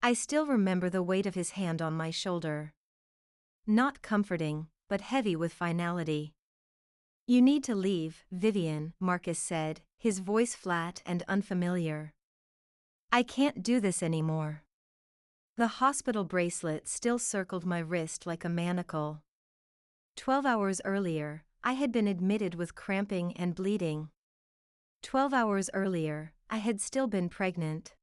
I still remember the weight of his hand on my shoulder. Not comforting, but heavy with finality. "You need to leave, Vivienne," Marcus said, his voice flat and unfamiliar. "I can't do this anymore." The hospital bracelet still circled my wrist like a manacle. 12 hours earlier, I had been admitted with cramping and bleeding. 12 hours earlier, I had still been pregnant.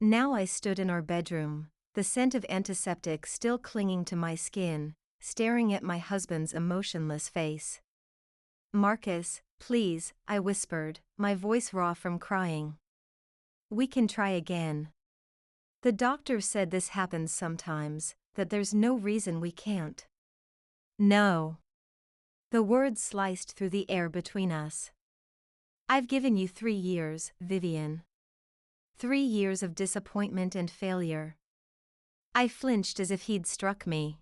Now I stood in our bedroom, the scent of antiseptic still clinging to my skin, staring at my husband's emotionless face. "Marcus, please," I whispered, my voice raw from crying. "We can try again. The doctor said this happens sometimes, that there's no reason we can't." "No." The words sliced through the air between us. "I've given you 3 years, Vivienne. 3 years of disappointment and failure." I flinched as if he'd struck me.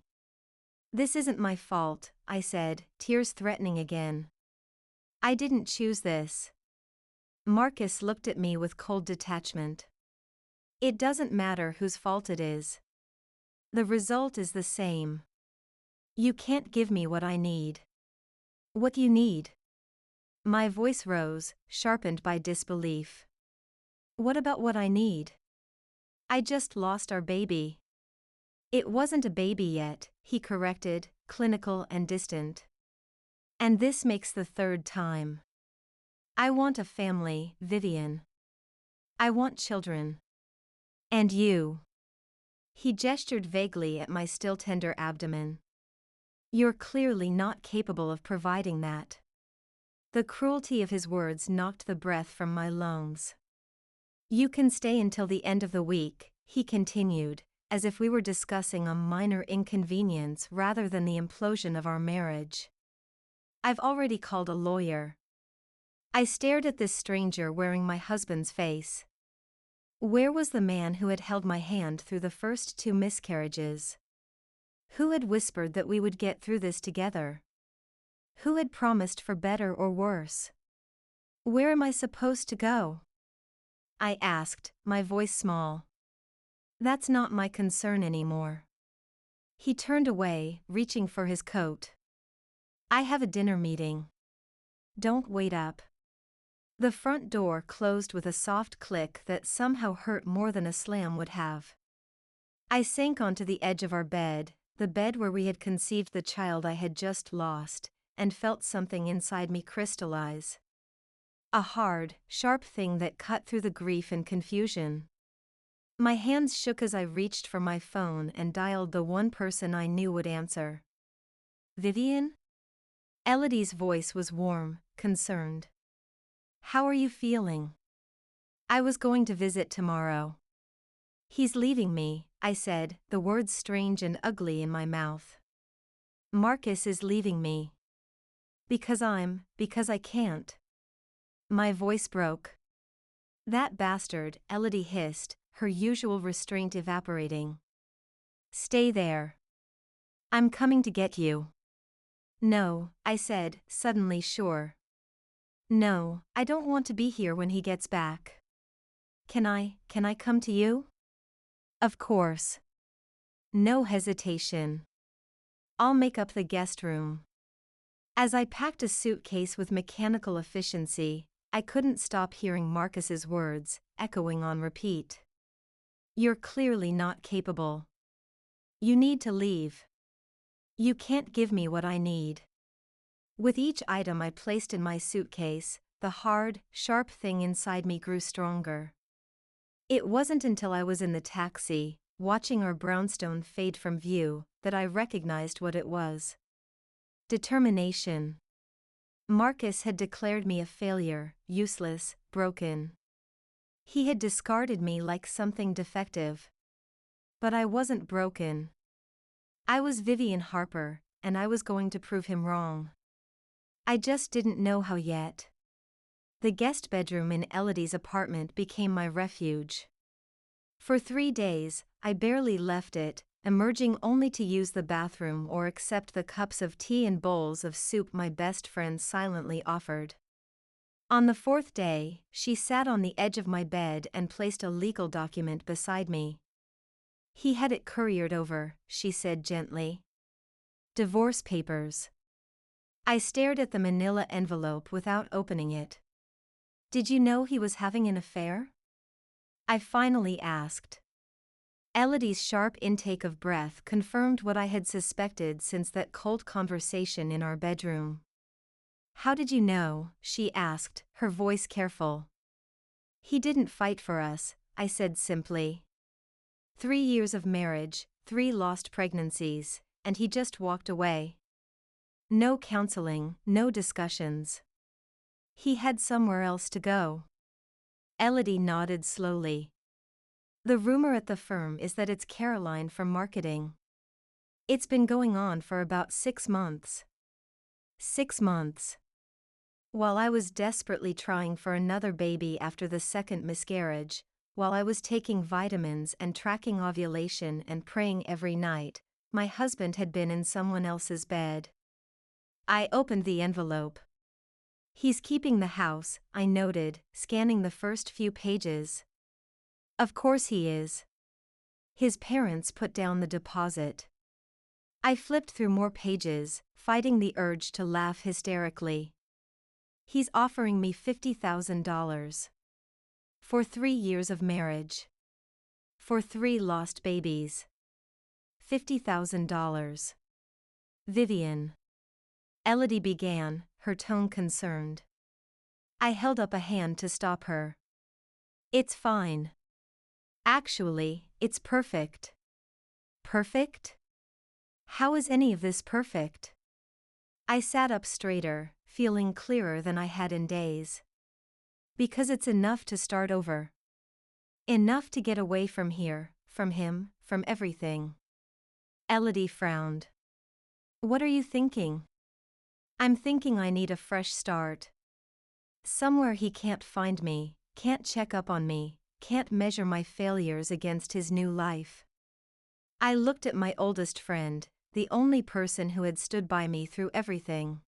"This isn't my fault," I said, tears threatening again. "I didn't choose this." Marcus looked at me with cold detachment. "It doesn't matter whose fault it is. The result is the same. You can't give me what I need." "What you need?" My voice rose, sharpened by disbelief. "What about what I need? I just lost our baby." "It wasn't a baby yet," he corrected, clinical and distant. "And this makes the 3rd time. I want a family, Vivienne. I want children. And you." He gestured vaguely at my still tender abdomen. "You're clearly not capable of providing that." The cruelty of his words knocked the breath from my lungs. "You can stay until the end of the week," he continued, as if we were discussing a minor inconvenience rather than the implosion of our marriage. "I've already called a lawyer." I stared at this stranger wearing my husband's face. Where was the man who had held my hand through the first 2 miscarriages? Who had whispered that we would get through this together? Who had promised for better or worse? "Where am I supposed to go?" I asked, my voice small. "That's not my concern anymore." He turned away, reaching for his coat. "I have a dinner meeting. Don't wait up." The front door closed with a soft click that somehow hurt more than a slam would have. I sank onto the edge of our bed, the bed where we had conceived the child I had just lost, and felt something inside me crystallize. A hard, sharp thing that cut through the grief and confusion. My hands shook as I reached for my phone and dialed the one person I knew would answer. "Vivienne?" Elodie's voice was warm, concerned. "How are you feeling?" "I was going to visit tomorrow." "He's leaving me," I said, the words strange and ugly in my mouth. "Marcus is leaving me. Because I can't." My voice broke. "That bastard," Elodie hissed, her usual restraint evaporating. "Stay there. I'm coming to get you." "No," I said, suddenly sure. "No, I don't want to be here when he gets back." Can I come to you?" "Of course." No hesitation. "I'll make up the guest room." As I packed a suitcase with mechanical efficiency, I couldn't stop hearing Marcus's words, echoing on repeat. "You're clearly not capable. You need to leave. You can't give me what I need." With each item I placed in my suitcase, the hard, sharp thing inside me grew stronger. It wasn't until I was in the taxi, watching our brownstone fade from view, that I recognized what it was. Determination. Marcus had declared me a failure, useless, broken. He had discarded me like something defective. But I wasn't broken. I was Vivienne Harper, and I was going to prove him wrong. I just didn't know how yet. The guest bedroom in Elodie's apartment became my refuge. For 3 days, I barely left it, emerging only to use the bathroom or accept the cups of tea and bowls of soup my best friend silently offered. On the 4th day, she sat on the edge of my bed and placed a legal document beside me. He had it couriered over, she said gently. Divorce papers. I stared at the manila envelope without opening it. Did you know he was having an affair? I finally asked. Elodie's sharp intake of breath confirmed what I had suspected since that cold conversation in our bedroom. How did you know? She asked, her voice careful. He didn't fight for us, I said simply. 3 years of marriage, 3 lost pregnancies, and he just walked away. No counseling, no discussions. He had somewhere else to go. Elodie nodded slowly. The rumor at the firm is that it's Caroline from marketing. It's been going on for about 6 months. 6 months. While I was desperately trying for another baby after the second miscarriage, while I was taking vitamins and tracking ovulation and praying every night, my husband had been in someone else's bed. I opened the envelope. He's keeping the house, I noted, scanning the first few pages. Of course he is. His parents put down the deposit. I flipped through more pages, fighting the urge to laugh hysterically. He's offering me $50,000. For 3 years of marriage. For 3 lost babies. $50,000. Vivienne. Elodie began, her tone concerned. I held up a hand to stop her. It's fine. Actually, it's perfect. Perfect? How is any of this perfect? I sat up straighter, feeling clearer than I had in days. Because it's enough to start over. Enough to get away from here, from him, from everything. Elodie frowned. What are you thinking? I'm thinking I need a fresh start. Somewhere he can't find me, can't check up on me, can't measure my failures against his new life. I looked at my oldest friend, the only person who had stood by me through everything.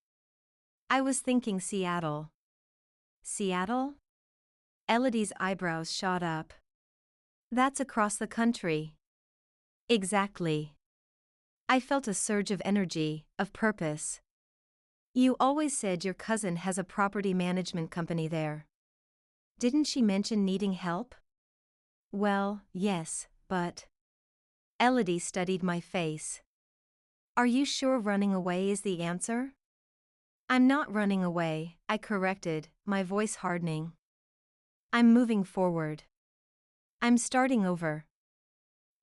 I was thinking Seattle. Seattle? Elodie's eyebrows shot up. That's across the country. Exactly. I felt a surge of energy, of purpose. You always said your cousin has a property management company there. Didn't she mention needing help? Well, yes, but... Elodie studied my face. Are you sure running away is the answer? I'm not running away, I corrected, my voice hardening. I'm moving forward. I'm starting over.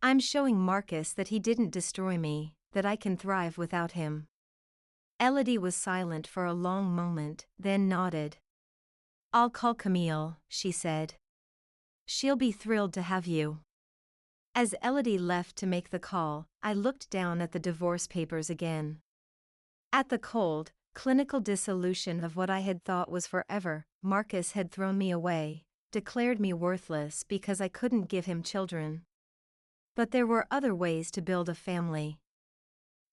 I'm showing Marcus that he didn't destroy me, that I can thrive without him. Elodie was silent for a long moment, then nodded. I'll call Camille, she said. She'll be thrilled to have you. As Elodie left to make the call, I looked down at the divorce papers again. At the cold, clinical dissolution of what I had thought was forever, Marcus had thrown me away, declared me worthless because I couldn't give him children. But there were other ways to build a family.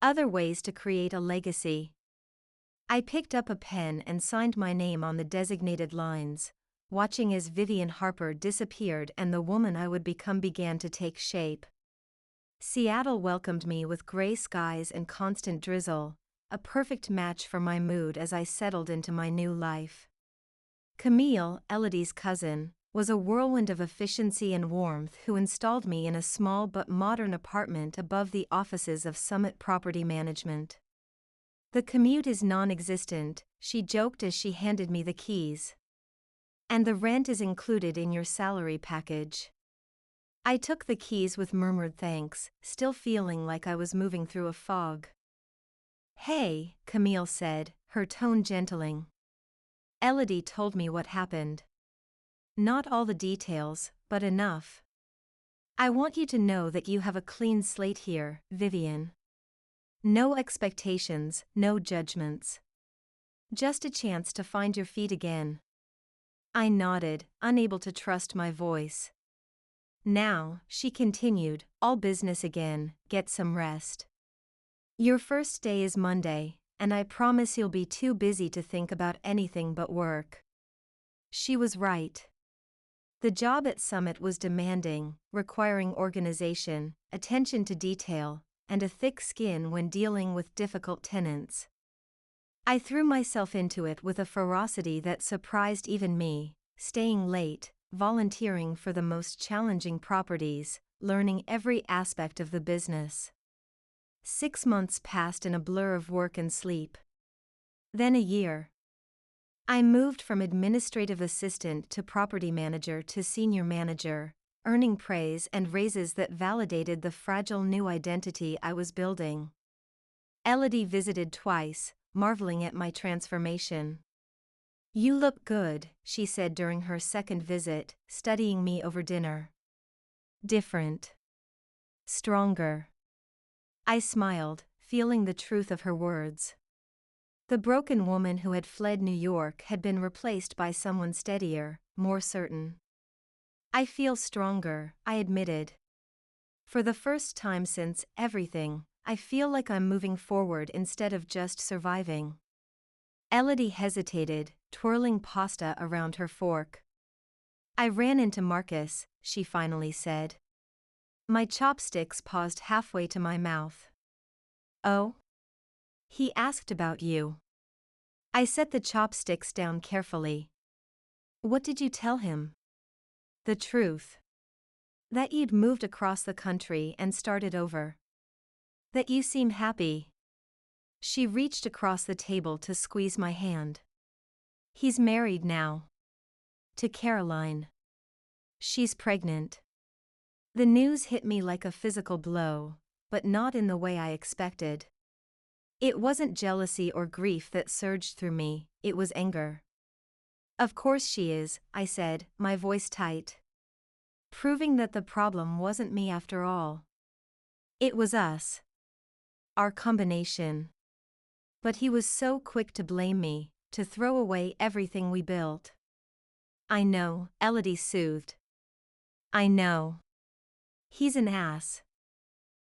Other ways to create a legacy. I picked up a pen and signed my name on the designated lines, watching as Vivienne Harper disappeared and the woman I would become began to take shape. Seattle welcomed me with gray skies and constant drizzle, a perfect match for my mood as I settled into my new life. Camille, Elodie's cousin, was a whirlwind of efficiency and warmth who installed me in a small but modern apartment above the offices of Summit Property Management. The commute is non-existent, she joked as she handed me the keys. And the rent is included in your salary package. I took the keys with murmured thanks, still feeling like I was moving through a fog. Hey, Camille said, her tone gentling. Elodie told me what happened. Not all the details, but enough. I want you to know that you have a clean slate here, Vivienne. No expectations, no judgments. Just a chance to find your feet again. I nodded, unable to trust my voice. Now, she continued, all business again, get some rest. Your first day is Monday, and I promise you'll be too busy to think about anything but work. She was right. The job at Summit was demanding, requiring organization, attention to detail, and a thick skin when dealing with difficult tenants. I threw myself into it with a ferocity that surprised even me, staying late, volunteering for the most challenging properties, learning every aspect of the business. 6 months passed in a blur of work and sleep. Then a year. I moved from administrative assistant to property manager to senior manager, earning praise and raises that validated the fragile new identity I was building. Elodie visited twice, marveling at my transformation. "You look good," she said during her second visit, studying me over dinner. "Different. Stronger." I smiled, feeling the truth of her words. The broken woman who had fled New York had been replaced by someone steadier, more certain. "I feel stronger," I admitted. "For the first time since everything, I feel like I'm moving forward instead of just surviving." Elodie hesitated, twirling pasta around her fork. "I ran into Marcus," she finally said. My chopsticks paused halfway to my mouth. "Oh?" "He asked about you." I set the chopsticks down carefully. "What did you tell him?" "The truth. That you'd moved across the country and started over. That you seem happy." She reached across the table to squeeze my hand. "He's married now. To Caroline. She's pregnant." The news hit me like a physical blow, but not in the way I expected. It wasn't jealousy or grief that surged through me, it was anger. "Of course she is," I said, my voice tight. Proving that the problem wasn't me after all. It was us. Our combination. But he was so quick to blame me, to throw away everything we built. "I know," Elodie soothed. "I know. He's an ass.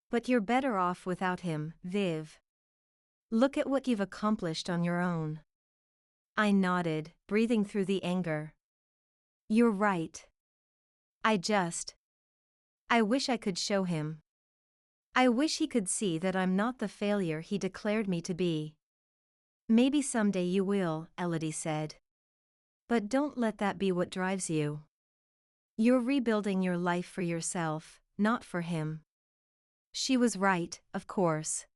But you're better off without him, Viv. Look at what you've accomplished on your own." I nodded, breathing through the anger. "You're right. I wish I could show him. I wish he could see that I'm not the failure he declared me to be." "Maybe someday you will," Elodie said. "But don't let that be what drives you. You're rebuilding your life for yourself, not for him." She was right, of course.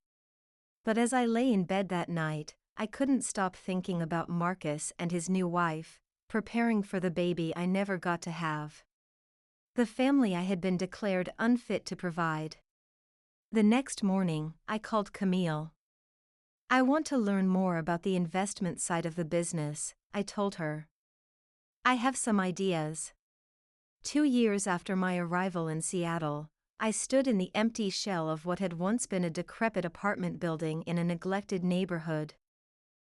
But as I lay in bed that night, I couldn't stop thinking about Marcus and his new wife, preparing for the baby I never got to have. The family I had been declared unfit to provide. The next morning, I called Camille. "I want to learn more about the investment side of the business," I told her. "I have some ideas." 2 years after my arrival in Seattle, I stood in the empty shell of what had once been a decrepit apartment building in a neglected neighborhood.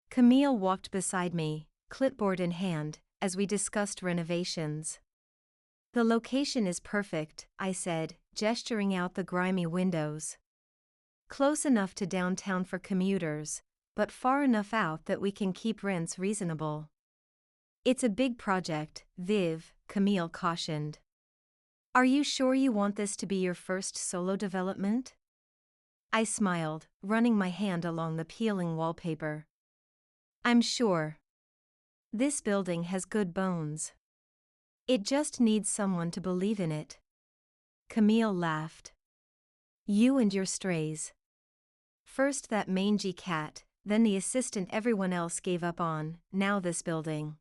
Camille walked beside me, clipboard in hand, as we discussed renovations. "The location is perfect," I said, gesturing out the grimy windows. "Close enough to downtown for commuters, but far enough out that we can keep rents reasonable." "It's a big project, Viv," Camille cautioned. "Are you sure you want this to be your first solo development?" I smiled, running my hand along the peeling wallpaper. "I'm sure. This building has good bones. It just needs someone to believe in it." Camille laughed. "You and your strays. First that mangy cat, then the assistant everyone else gave up on, now this building."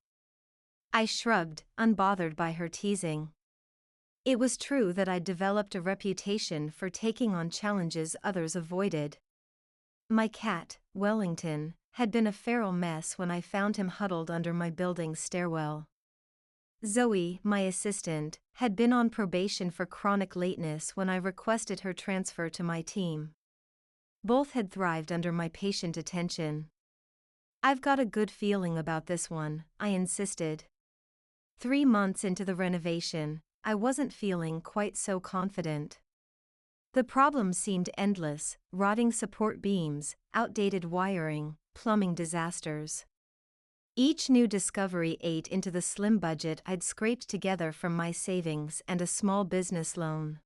I shrugged, unbothered by her teasing. It was true that I'd developed a reputation for taking on challenges others avoided. My cat, Wellington, had been a feral mess when I found him huddled under my building's stairwell. Zoe, my assistant, had been on probation for chronic lateness when I requested her transfer to my team. Both had thrived under my patient attention. "I've got a good feeling about this one," I insisted. 3 months into the renovation, I wasn't feeling quite so confident. The problems seemed endless: rotting support beams, outdated wiring, plumbing disasters. Each new discovery ate into the slim budget I'd scraped together from my savings and a small business loan.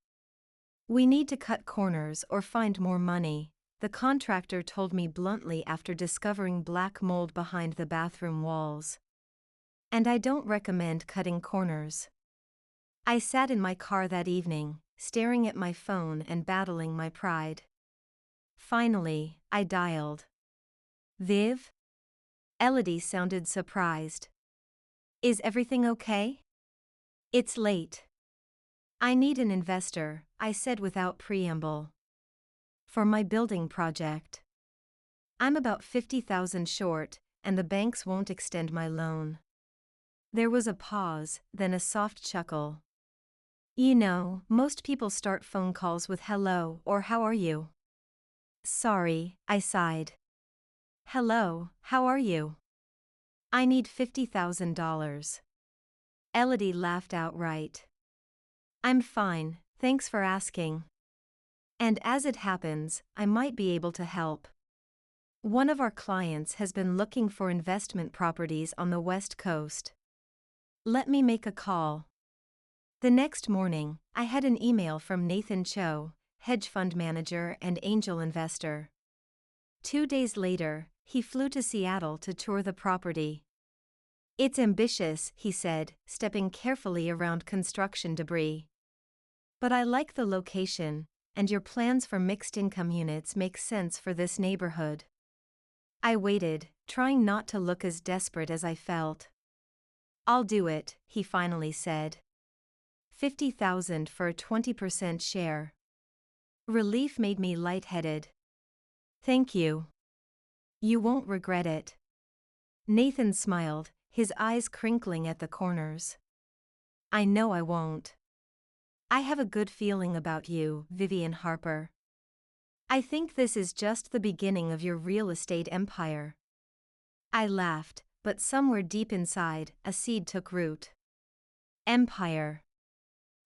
"We need to cut corners or find more money," the contractor told me bluntly after discovering black mold behind the bathroom walls. "And I don't recommend cutting corners." I sat in my car that evening, staring at my phone and battling my pride. Finally, I dialed. "Viv?" Elodie sounded surprised. "Is everything okay?" "It's late. I need an investor," I said without preamble. "For my building project. I'm about 50,000 short, and the banks won't extend my loan." There was a pause, then a soft chuckle. "You know, most people start phone calls with hello or how are you?" "Sorry," I sighed. "Hello, how are you? I need $50,000. Elodie laughed outright. "I'm fine, thanks for asking. And as it happens, I might be able to help. One of our clients has been looking for investment properties on the West Coast. Let me make a call." The next morning, I had an email from Nathan Cho, hedge fund manager and angel investor. 2 days later, he flew to Seattle to tour the property. "It's ambitious," he said, stepping carefully around construction debris. "But I like the location, and your plans for mixed-income units make sense for this neighborhood." I waited, trying not to look as desperate as I felt. "I'll do it," he finally said. 50,000 for a 20% share. Relief made me lightheaded. "Thank you. You won't regret it." Nathan smiled, his eyes crinkling at the corners. "I know I won't. I have a good feeling about you, Vivienne Harper. I think this is just the beginning of your real estate empire." I laughed, but somewhere deep inside, a seed took root. Empire.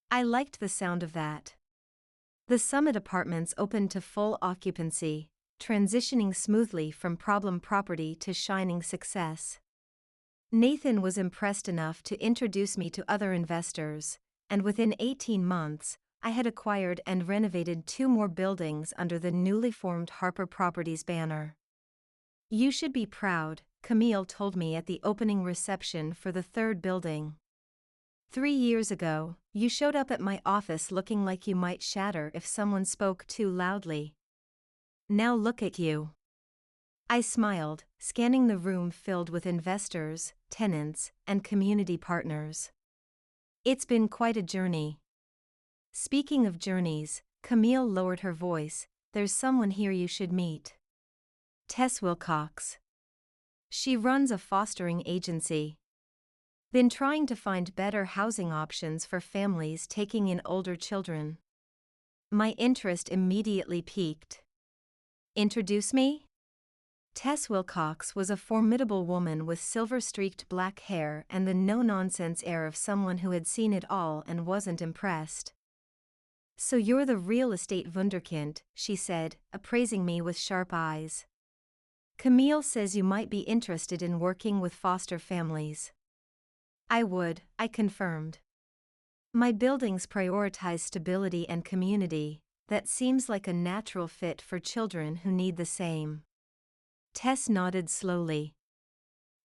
I liked the sound of that. The Summit Apartments opened to full occupancy, transitioning smoothly from problem property to shining success. Nathan was impressed enough to introduce me to other investors, and within 18 months, I had acquired and renovated 2 more buildings under the newly formed Harper Properties banner. "You should be proud," Camille told me at the opening reception for the 3rd building. 3 years ago, you showed up at my office looking like you might shatter if someone spoke too loudly. Now look at you." I smiled, scanning the room filled with investors, tenants, and community partners. "It's been quite a journey." "Speaking of journeys," Camille lowered her voice, "there's someone here you should meet. Tess Wilcox. She runs a fostering agency. Been trying to find better housing options for families taking in older children." My interest immediately piqued. "Introduce me?" Tess Wilcox was a formidable woman with silver-streaked black hair and the no-nonsense air of someone who had seen it all and wasn't impressed. "So you're the real estate wunderkind," she said, appraising me with sharp eyes. "Camille says you might be interested in working with foster families." "I would," I confirmed. "My buildings prioritize stability and community. That seems like a natural fit for children who need the same." Tess nodded slowly.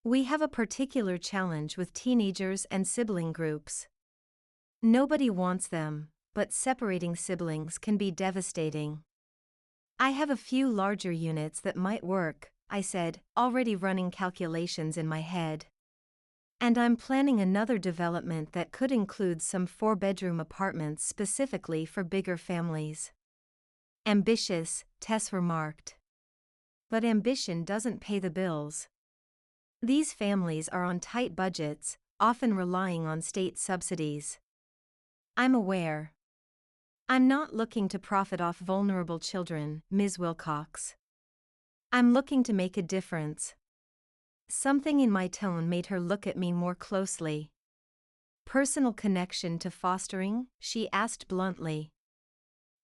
"We have a particular challenge with teenagers and sibling groups. Nobody wants them, but separating siblings can be devastating." "I have a few larger units that might work," I said, already running calculations in my head. "And I'm planning another development that could include some 4-bedroom apartments specifically for bigger families." "Ambitious," Tess remarked. "But ambition doesn't pay the bills. These families are on tight budgets, often relying on state subsidies." "I'm aware. I'm not looking to profit off vulnerable children, Ms. Wilcox. I'm looking to make a difference." Something in my tone made her look at me more closely. "Personal connection to fostering?" she asked bluntly.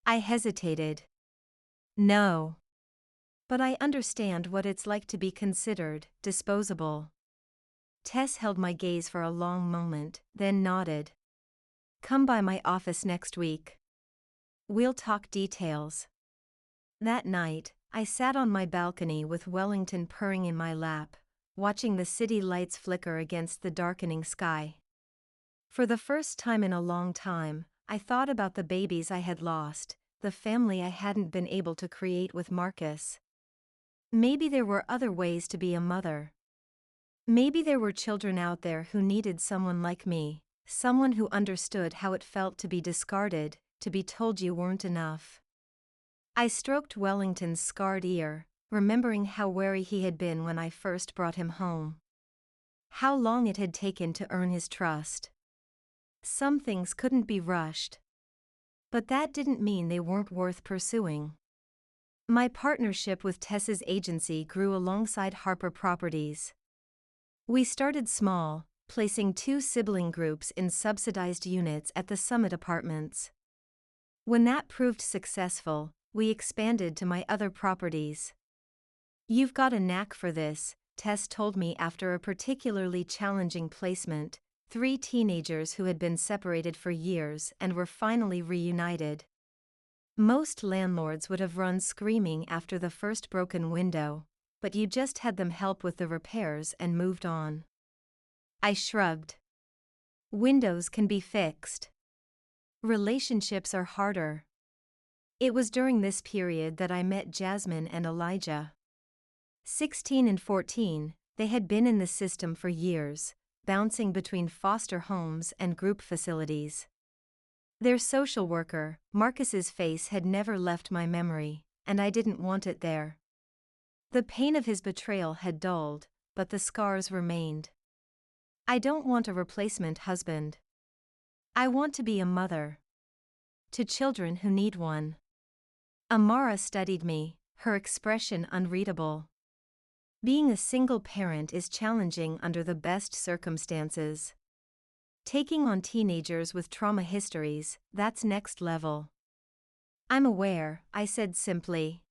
I hesitated. "No. But I understand what it's like to be considered disposable." Tess held my gaze for a long moment, then nodded. Come by my office next week. We'll talk details. That night, I sat on my balcony with Wellington purring in my lap, watching the city lights flicker against the darkening sky. For the first time in a long time, I thought about the babies I had lost, the family I hadn't been able to create with Marcus. Maybe there were other ways to be a mother. Maybe there were children out there who needed someone like me, someone who understood how it felt to be discarded, to be told you weren't enough. I stroked Wellington's scarred ear, remembering how wary he had been when I first brought him home. How long it had taken to earn his trust. Some things couldn't be rushed. But that didn't mean they weren't worth pursuing. My partnership with Tess's agency grew alongside Harper Properties. We started small, placing 2 sibling groups in subsidized units at the Summit Apartments. When that proved successful, we expanded to my other properties. You've got a knack for this, Tess told me after a particularly challenging placement, 3 teenagers who had been separated for years and were finally reunited. Most landlords would have run screaming after the first broken window, but you just had them help with the repairs and moved on. I shrugged. Windows can be fixed. Relationships are harder. It was during this period that I met Jasmine and Elijah. 16 and 14, they had been in the system for years, bouncing between foster homes and group facilities. Their social worker, Marcus's face had never left my memory, and I didn't want it there. The pain of his betrayal had dulled, but the scars remained. I don't want a replacement husband. I want to be a mother. To children who need one. Amara studied me, her expression unreadable. Being a single parent is challenging under the best circumstances. Taking on teenagers with trauma histories, that's next level. I'm aware, I said simply.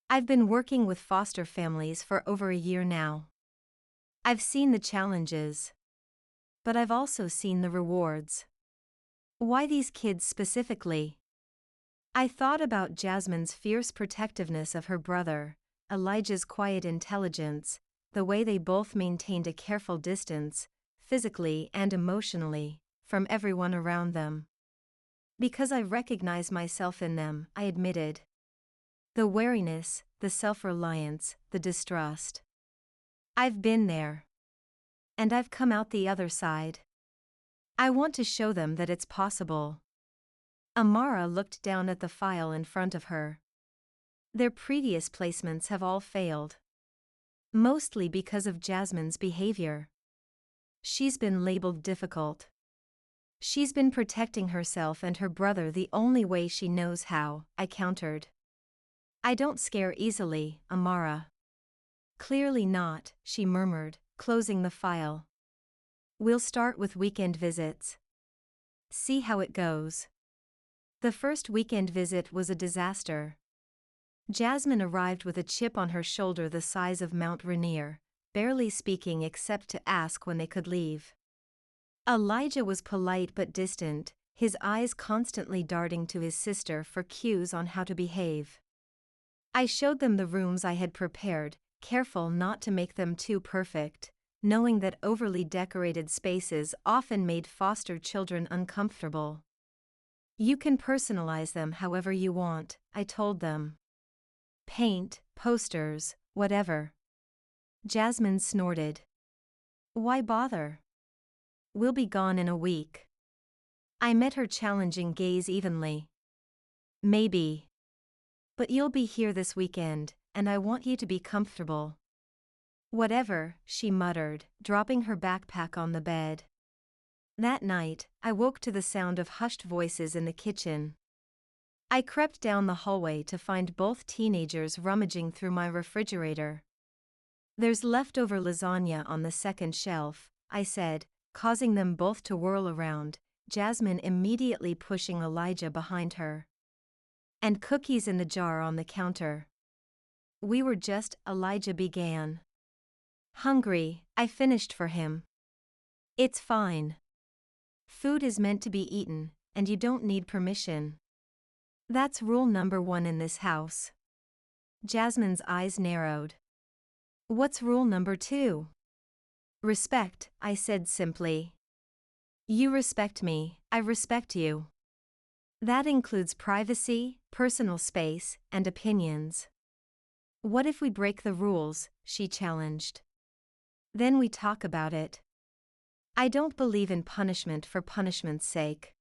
I've been working with foster families for over a year now. I've seen the challenges. But I've also seen the rewards. Why these kids specifically? I thought about Jasmine's fierce protectiveness of her brother, Elijah's quiet intelligence, the way they both maintained a careful distance, physically and emotionally, from everyone around them. Because I recognize myself in them, I admitted. The wariness, the self-reliance, the distrust. I've been there. And I've come out the other side. I want to show them that it's possible. Amara looked down at the file in front of her. Their previous placements have all failed. Mostly because of Jasmine's behavior. She's been labeled difficult. She's been protecting herself and her brother the only way she knows how, I countered. I don't scare easily, Amara. Clearly not, she murmured, closing the file. We'll start with weekend visits. See how it goes. The first weekend visit was a disaster. Jasmine arrived with a chip on her shoulder the size of Mount Rainier, barely speaking except to ask when they could leave. Elijah was polite but distant, his eyes constantly darting to his sister for cues on how to behave. I showed them the rooms I had prepared, careful not to make them too perfect, knowing that overly decorated spaces often made foster children uncomfortable. You can personalize them however you want, I told them. Paint, posters, whatever. Jasmine snorted. Why bother? We'll be gone in a week. I met her challenging gaze evenly. Maybe. But you'll be here this weekend, and I want you to be comfortable. Whatever, she muttered, dropping her backpack on the bed. That night, I woke to the sound of hushed voices in the kitchen. I crept down the hallway to find both teenagers rummaging through my refrigerator. There's leftover lasagna on the second shelf, I said, causing them both to whirl around, Jasmine immediately pushing Elijah behind her. And cookies in the jar on the counter. We were just, Elijah began. Hungry, I finished for him. It's fine. Food is meant to be eaten, and you don't need permission. That's rule number 1 in this house. Jasmine's eyes narrowed. What's rule number 2? Respect, I said simply. You respect me, I respect you. That includes privacy, personal space, and opinions. What if we break the rules? She challenged. Then we talk about it. I don't believe in punishment for punishment's sake.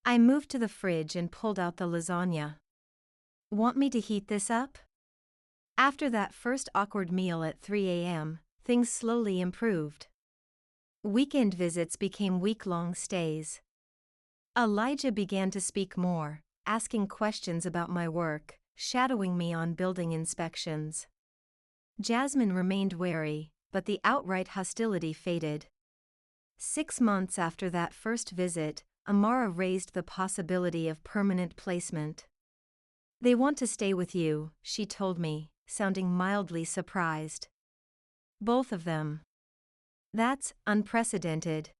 I moved to the fridge and pulled out the lasagna. Want me to heat this up? After that first awkward meal at 3 a.m., things slowly improved. Weekend visits became week-long stays. Elijah began to speak more, asking questions about my work, shadowing me on building inspections. Jasmine remained wary, but the outright hostility faded. 6 months after that first visit, Amara raised the possibility of permanent placement. They want to stay with you, she told me, sounding mildly surprised. Both of them. That's unprecedented.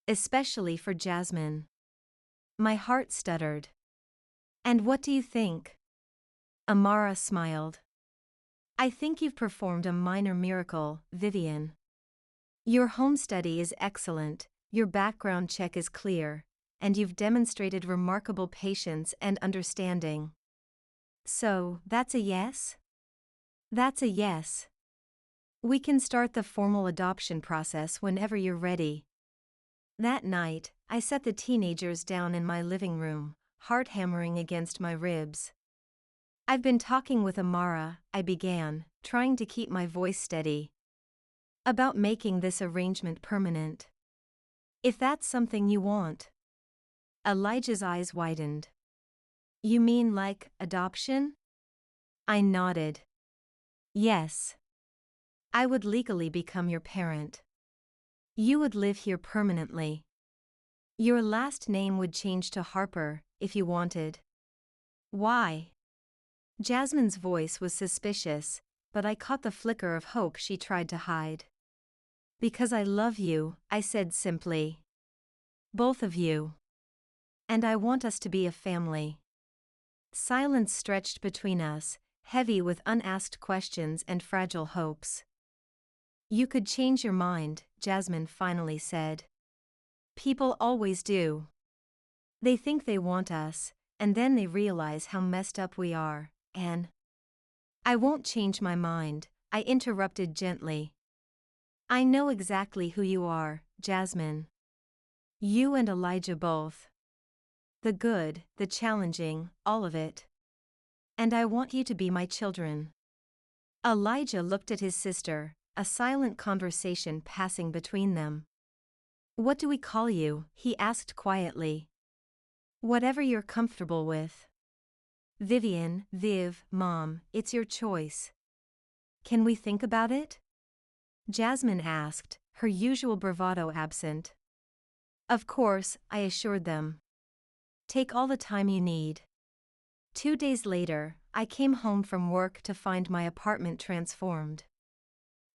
Especially for Jasmine. My heart stuttered. And what do you think? Amara smiled. I think you've performed a minor miracle, Vivienne. Your home study is excellent, your background check is clear, and you've demonstrated remarkable patience and understanding. So, that's a yes? That's a yes. We can start the formal adoption process whenever you're ready. That night, I set the teenagers down in my living room, heart hammering against my ribs. I've been talking with Amara, I began, trying to keep my voice steady. About making this arrangement permanent. If that's something you want. Elijah's eyes widened. You mean like adoption? I nodded. Yes. I would legally become your parent. You would live here permanently. Your last name would change to Harper, if you wanted. Why? Jasmine's voice was suspicious, but I caught the flicker of hope she tried to hide. Because I love you, I said simply. Both of you. And I want us to be a family. Silence stretched between us, heavy with unasked questions and fragile hopes. You could change your mind, Jasmine finally said. People always do. They think they want us, and then they realize how messed up we are, and I won't change my mind, I interrupted gently. I know exactly who you are, Jasmine. You and Elijah both. The good, the challenging, all of it. And I want you to be my children. Elijah looked at his sister, a silent conversation passing between them. What do we call you? He asked quietly. Whatever you're comfortable with. Vivienne, Viv, Mom, it's your choice. Can we think about it? Jasmine asked, her usual bravado absent. Of course, I assured them. Take all the time you need. 2 days later, I came home from work to find my apartment transformed.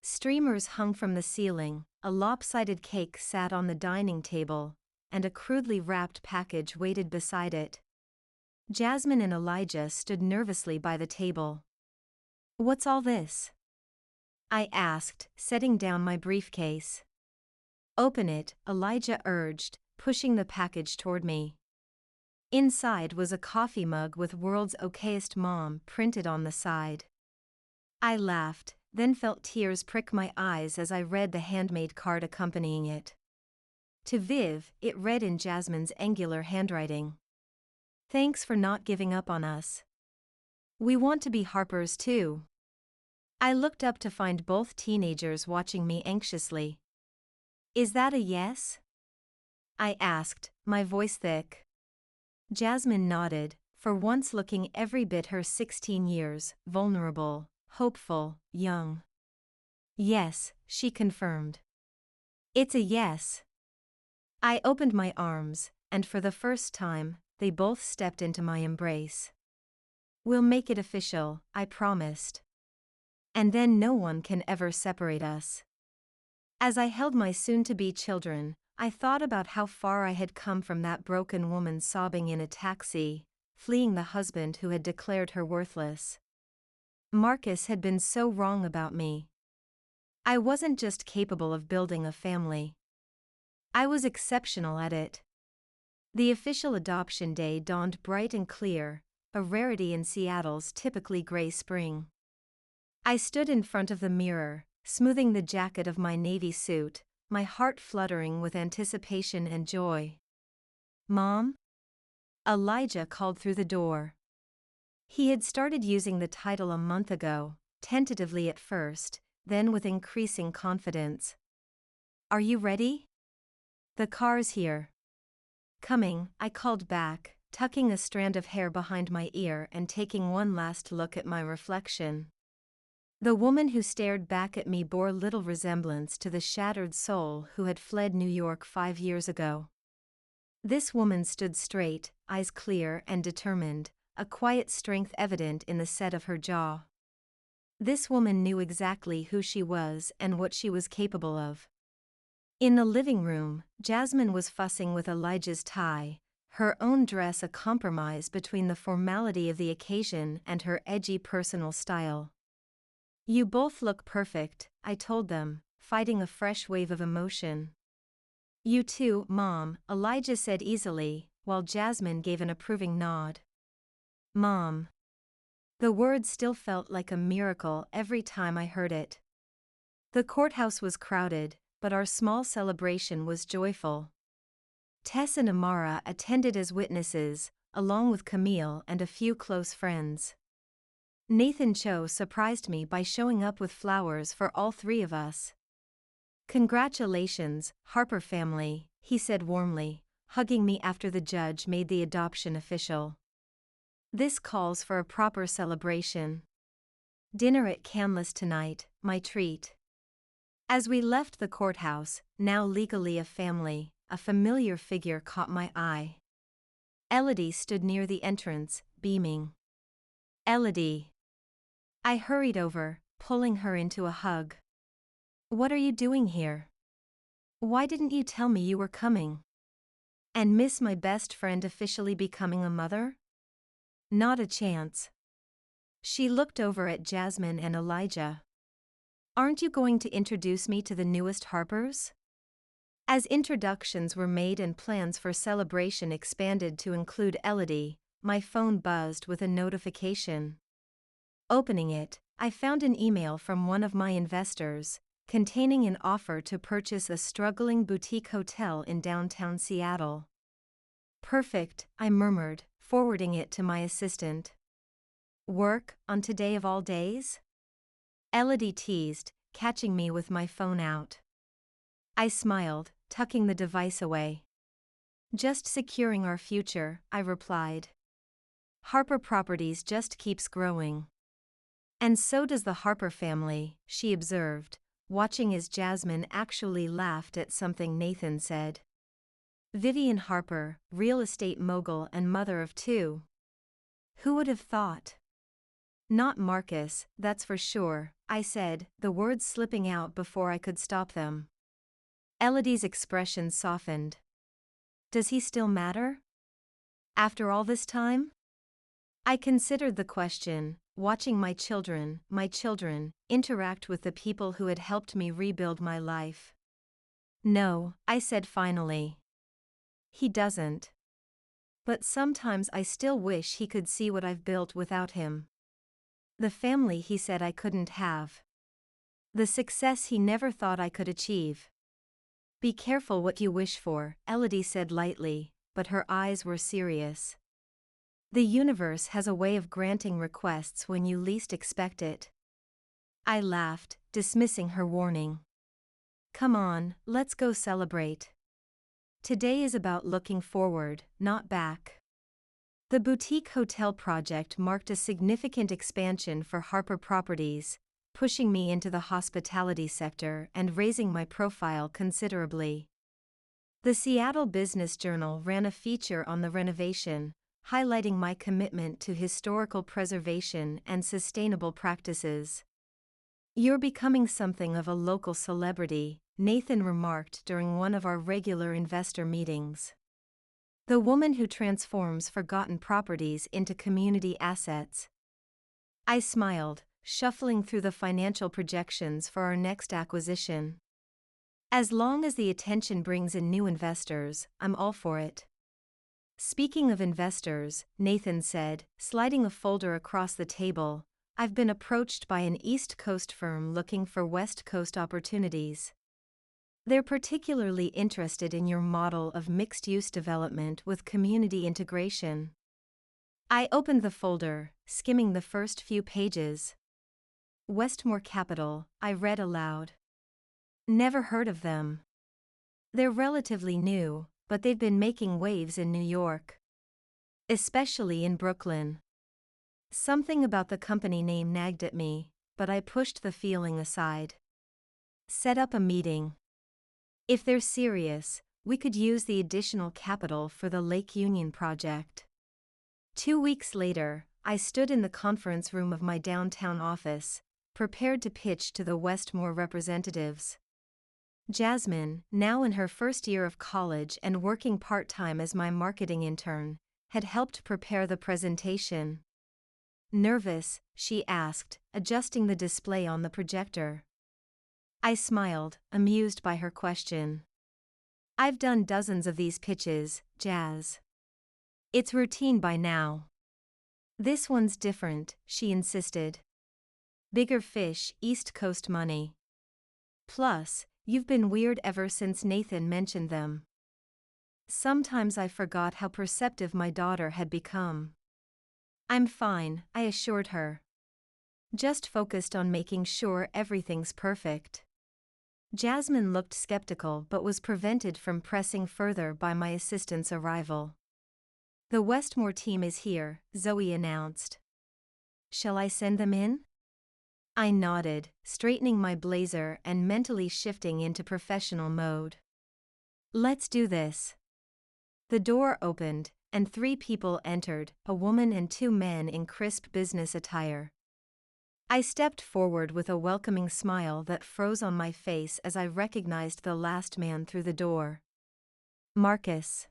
Streamers hung from the ceiling, a lopsided cake sat on the dining table, and a crudely wrapped package waited beside it. Jasmine and Elijah stood nervously by the table. What's all this? I asked, setting down my briefcase. Open it, Elijah urged, pushing the package toward me. Inside was a coffee mug with "World's Okayest Mom" printed on the side. I laughed, then felt tears prick my eyes as I read the handmade card accompanying it. To Viv, it read in Jasmine's angular handwriting. Thanks for not giving up on us. We want to be Harpers too. I looked up to find both teenagers watching me anxiously. Is that a yes? I asked, my voice thick. Jasmine nodded, for once looking every bit her 16 years, vulnerable, hopeful, young. Yes, she confirmed. It's a yes. I opened my arms, and for the first time, they both stepped into my embrace. We'll make it official, I promised. And then no one can ever separate us. As I held my soon-to-be children, I thought about how far I had come from that broken woman sobbing in a taxi, fleeing the husband who had declared her worthless. Marcus had been so wrong about me. I wasn't just capable of building a family. I was exceptional at it. The official adoption day dawned bright and clear, a rarity in Seattle's typically gray spring. I stood in front of the mirror, smoothing the jacket of my navy suit, my heart fluttering with anticipation and joy. "Mom?" Elijah called through the door. He had started using the title a month ago, tentatively at first, then with increasing confidence. "Are you ready?" "The car's here." "Coming," I called back, tucking a strand of hair behind my ear and taking one last look at my reflection. The woman who stared back at me bore little resemblance to the shattered soul who had fled New York 5 years ago. This woman stood straight, eyes clear and determined, a quiet strength evident in the set of her jaw. This woman knew exactly who she was and what she was capable of. In the living room, Jasmine was fussing with Elijah's tie, her own dress a compromise between the formality of the occasion and her edgy personal style. "You both look perfect," I told them, fighting a fresh wave of emotion. "You too, Mom," Elijah said easily, while Jasmine gave an approving nod. "Mom." The word still felt like a miracle every time I heard it. The courthouse was crowded, but our small celebration was joyful. Tess and Amara attended as witnesses, along with Camille and a few close friends. Nathan Cho surprised me by showing up with flowers for all 3 of us. "Congratulations, Harper family," he said warmly, hugging me after the judge made the adoption official. "This calls for a proper celebration. Dinner at Canlis tonight, my treat." As we left the courthouse, now legally a family, a familiar figure caught my eye. Elodie stood near the entrance, beaming. "Elodie." I hurried over, pulling her into a hug. "What are you doing here? Why didn't you tell me you were coming? And miss my best friend officially becoming a mother?" "Not a chance." She looked over at Jasmine and Elijah. "Aren't you going to introduce me to the newest Harpers?" As introductions were made and plans for celebration expanded to include Elodie, my phone buzzed with a notification. Opening it, I found an email from one of my investors, containing an offer to purchase a struggling boutique hotel in downtown Seattle. "Perfect," I murmured, forwarding it to my assistant. "Work, on today of all days?" Elodie teased, catching me with my phone out. I smiled, tucking the device away. "Just securing our future," I replied. "Harper Properties just keeps growing." "And so does the Harper family," she observed, watching as Jasmine actually laughed at something Nathan said. "Vivienne Harper, real estate mogul and mother of 2. Who would have thought?" "Not Marcus, that's for sure," I said, the words slipping out before I could stop them. Elodie's expression softened. "Does he still matter? After all this time?" I considered the question, watching my children, interact with the people who had helped me rebuild my life. "No," I said finally. "He doesn't. But sometimes I still wish he could see what I've built without him. The family he said I couldn't have. The success he never thought I could achieve." "Be careful what you wish for," Elodie said lightly, but her eyes were serious. "The universe has a way of granting requests when you least expect it." I laughed, dismissing her warning. "Come on, let's go celebrate. Today is about looking forward, not back." The boutique hotel project marked a significant expansion for Harper Properties, pushing me into the hospitality sector and raising my profile considerably. The Seattle Business Journal ran a feature on the renovation, highlighting my commitment to historical preservation and sustainable practices. You're becoming something of a local celebrity, Nathan remarked during one of our regular investor meetings. The woman who transforms forgotten properties into community assets. I smiled, shuffling through the financial projections for our next acquisition. As long as the attention brings in new investors, I'm all for it. Speaking of investors, Nathan said, sliding a folder across the table, I've been approached by an East Coast firm looking for West Coast opportunities. They're particularly interested in your model of mixed-use development with community integration. I opened the folder, skimming the first few pages. Westmore Capital, I read aloud. Never heard of them. They're relatively new, but they've been making waves in New York. Especially in Brooklyn. Something about the company name nagged at me, but I pushed the feeling aside. Set up a meeting. If they're serious, we could use the additional capital for the Lake Union project. 2 weeks later, I stood in the conference room of my downtown office, prepared to pitch to the Westmore representatives. Jasmine, now in her first year of college and working part-time as my marketing intern, had helped prepare the presentation. Nervous, she asked, adjusting the display on the projector. I smiled, amused by her question. I've done dozens of these pitches, Jazz. It's routine by now. This one's different, she insisted. Bigger fish, East Coast money. Plus, you've been weird ever since Nathan mentioned them. Sometimes I forgot how perceptive my daughter had become. I'm fine, I assured her. Just focused on making sure everything's perfect. Jasmine looked skeptical but was prevented from pressing further by my assistant's arrival. The Westmore team is here, Zoe announced. Shall I send them in? I nodded, straightening my blazer and mentally shifting into professional mode. Let's do this. The door opened, and 3 people entered, a woman and 2 men in crisp business attire. I stepped forward with a welcoming smile that froze on my face as I recognized the last man through the door. Marcus.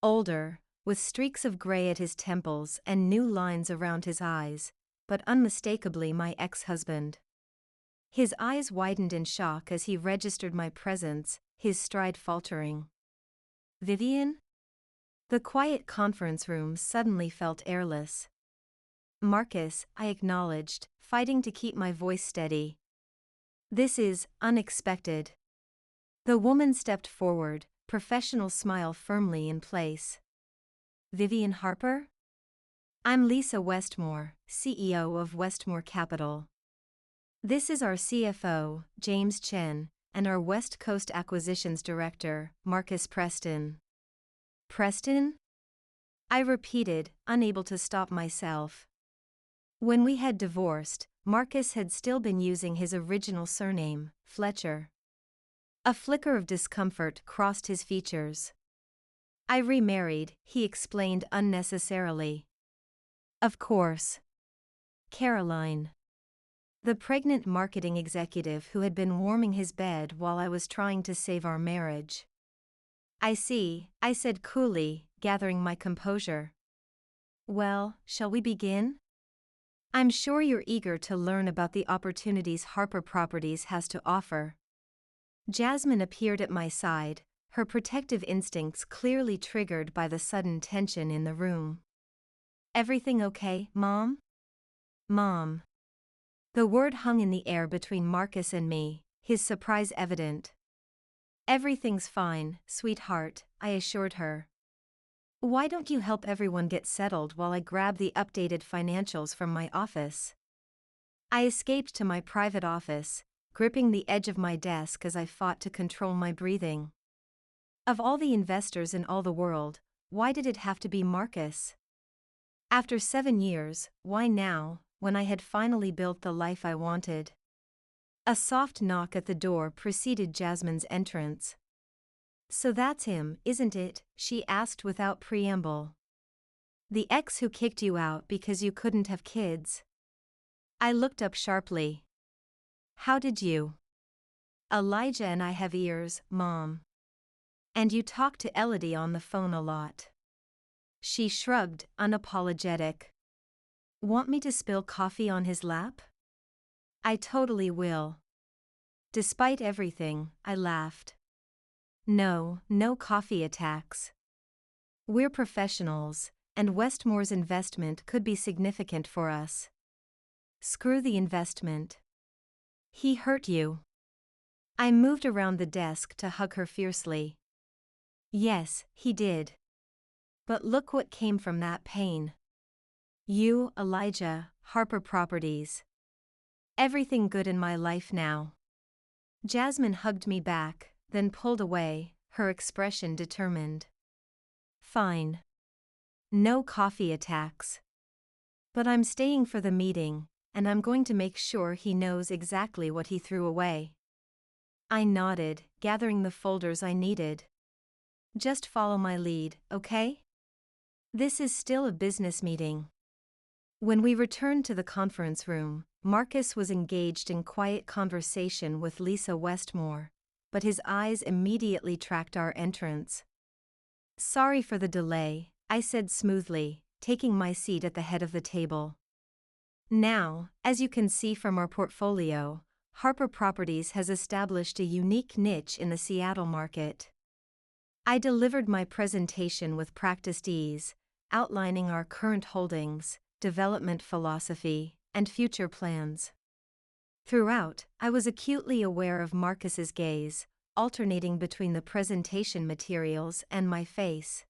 Older, with streaks of gray at his temples and new lines around his eyes, but unmistakably my ex-husband. His eyes widened in shock as he registered my presence, his stride faltering. Vivienne? The quiet conference room suddenly felt airless. Marcus, I acknowledged, fighting to keep my voice steady. This is unexpected. The woman stepped forward, professional smile firmly in place. Vivienne Harper? I'm Lisa Westmore, CEO of Westmore Capital. This is our CFO, James Chen, and our West Coast Acquisitions Director, Marcus Preston. Preston? I repeated, unable to stop myself. When we had divorced, Marcus had still been using his original surname, Fletcher. A flicker of discomfort crossed his features. I remarried, he explained unnecessarily. Of course. Caroline. The pregnant marketing executive who had been warming his bed while I was trying to save our marriage. I see, I said coolly, gathering my composure. Well, shall we begin? I'm sure you're eager to learn about the opportunities Harper Properties has to offer. Jasmine appeared at my side, her protective instincts clearly triggered by the sudden tension in the room. Everything okay, Mom? Mom. The word hung in the air between Marcus and me, his surprise evident. Everything's fine, sweetheart, I assured her. Why don't you help everyone get settled while I grab the updated financials from my office? I escaped to my private office, gripping the edge of my desk as I fought to control my breathing. Of all the investors in all the world, why did it have to be Marcus? After 7 years, why now, when I had finally built the life I wanted? A soft knock at the door preceded Jasmine's entrance. So that's him, isn't it? She asked without preamble. The ex who kicked you out because you couldn't have kids. I looked up sharply. How did you? Elijah and I have ears, Mom. And you talk to Elodie on the phone a lot. She shrugged, unapologetic. Want me to spill coffee on his lap? I totally will. Despite everything, I laughed. No, no coffee attacks. We're professionals, and Westmore's investment could be significant for us. Screw the investment. He hurt you. I moved around the desk to hug her fiercely. Yes, he did. But look what came from that pain. You, Elijah, Harper Properties. Everything good in my life now. Jasmine hugged me back, then pulled away, her expression determined. Fine. No coffee attacks. But I'm staying for the meeting, and I'm going to make sure he knows exactly what he threw away. I nodded, gathering the folders I needed. Just follow my lead, okay? This is still a business meeting. When we returned to the conference room, Marcus was engaged in quiet conversation with Lisa Westmore, but his eyes immediately tracked our entrance. Sorry for the delay, I said smoothly, taking my seat at the head of the table. Now, as you can see from our portfolio, Harper Properties has established a unique niche in the Seattle market. I delivered my presentation with practiced ease, outlining our current holdings, development philosophy, and future plans. Throughout, I was acutely aware of Marcus's gaze, alternating between the presentation materials and my face.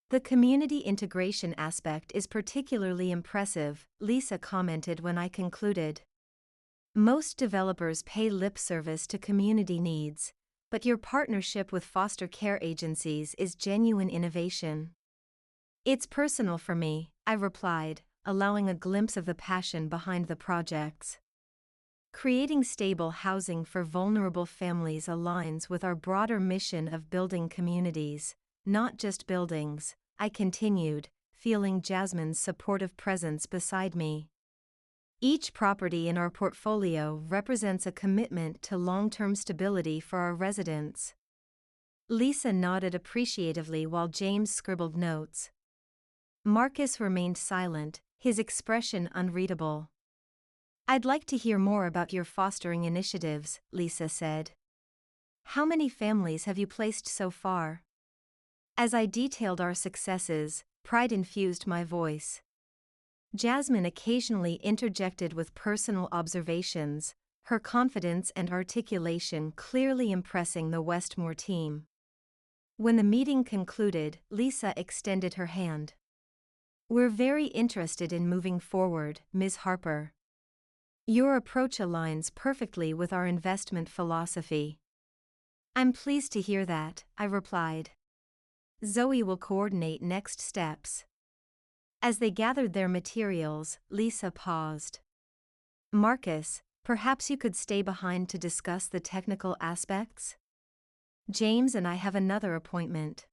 The community integration aspect is particularly impressive, Lisa commented when I concluded. Most developers pay lip service to community needs, but your partnership with foster care agencies is genuine innovation. It's personal for me, I replied, allowing a glimpse of the passion behind the projects. Creating stable housing for vulnerable families aligns with our broader mission of building communities, not just buildings, I continued, feeling Jasmine's supportive presence beside me. Each property in our portfolio represents a commitment to long-term stability for our residents. Lisa nodded appreciatively while James scribbled notes. Marcus remained silent, his expression unreadable. I'd like to hear more about your fostering initiatives, Lisa said. How many families have you placed so far? As I detailed our successes, pride infused my voice. Jasmine occasionally interjected with personal observations, her confidence and articulation clearly impressing the Westmore team. When the meeting concluded, Lisa extended her hand. We're very interested in moving forward, Ms. Harper. Your approach aligns perfectly with our investment philosophy. I'm pleased to hear that, I replied. Zoe will coordinate next steps. As they gathered their materials, Lisa paused. Marcus, perhaps you could stay behind to discuss the technical aspects? James and I have another appointment.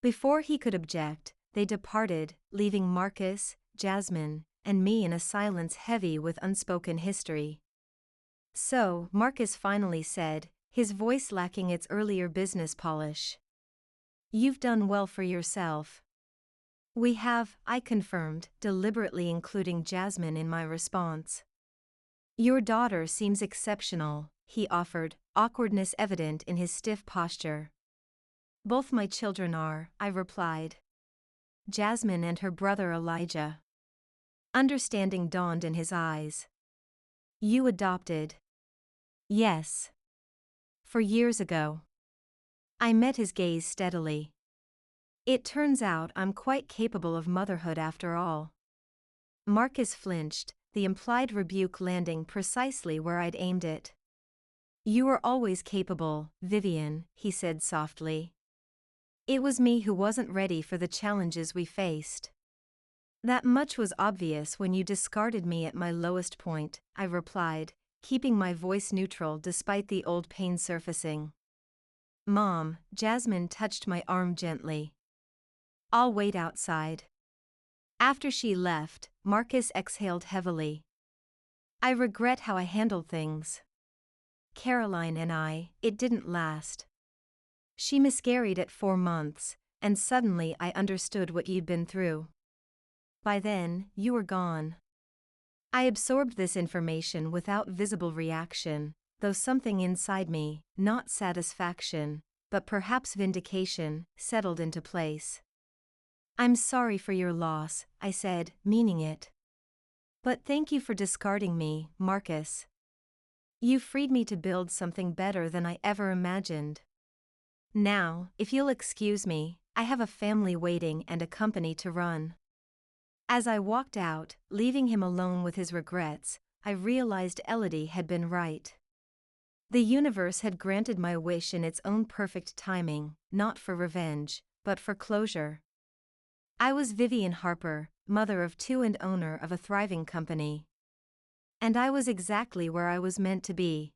Before he could object, they departed, leaving Marcus, Jasmine, and me in a silence heavy with unspoken history. So, Marcus finally said, his voice lacking its earlier business polish. You've done well for yourself. We have, I confirmed, deliberately including Jasmine in my response. Your daughter seems exceptional, he offered, awkwardness evident in his stiff posture. Both my children are, I replied. Jasmine and her brother Elijah. Understanding dawned in his eyes. You adopted? Yes. 4 years ago. I met his gaze steadily. It turns out I'm quite capable of motherhood after all. Marcus flinched, the implied rebuke landing precisely where I'd aimed it. You were always capable, Vivienne, he said softly. It was me who wasn't ready for the challenges we faced. That much was obvious when you discarded me at my lowest point, I replied, keeping my voice neutral despite the old pain surfacing. Mom, Jasmine touched my arm gently. I'll wait outside. After she left, Marcus exhaled heavily. I regret how I handled things. Caroline and it didn't last. She miscarried at 4 months, and suddenly I understood what you'd been through. By then, you were gone. I absorbed this information without visible reaction, though something inside me, not satisfaction, but perhaps vindication, settled into place. I'm sorry for your loss, I said, meaning it. But thank you for discarding me, Marcus. You freed me to build something better than I ever imagined. Now, if you'll excuse me, I have a family waiting and a company to run. As I walked out, leaving him alone with his regrets, I realized Elodie had been right. The universe had granted my wish in its own perfect timing, not for revenge, but for closure. I was Vivienne Harper, mother of 2 and owner of a thriving company. And I was exactly where I was meant to be.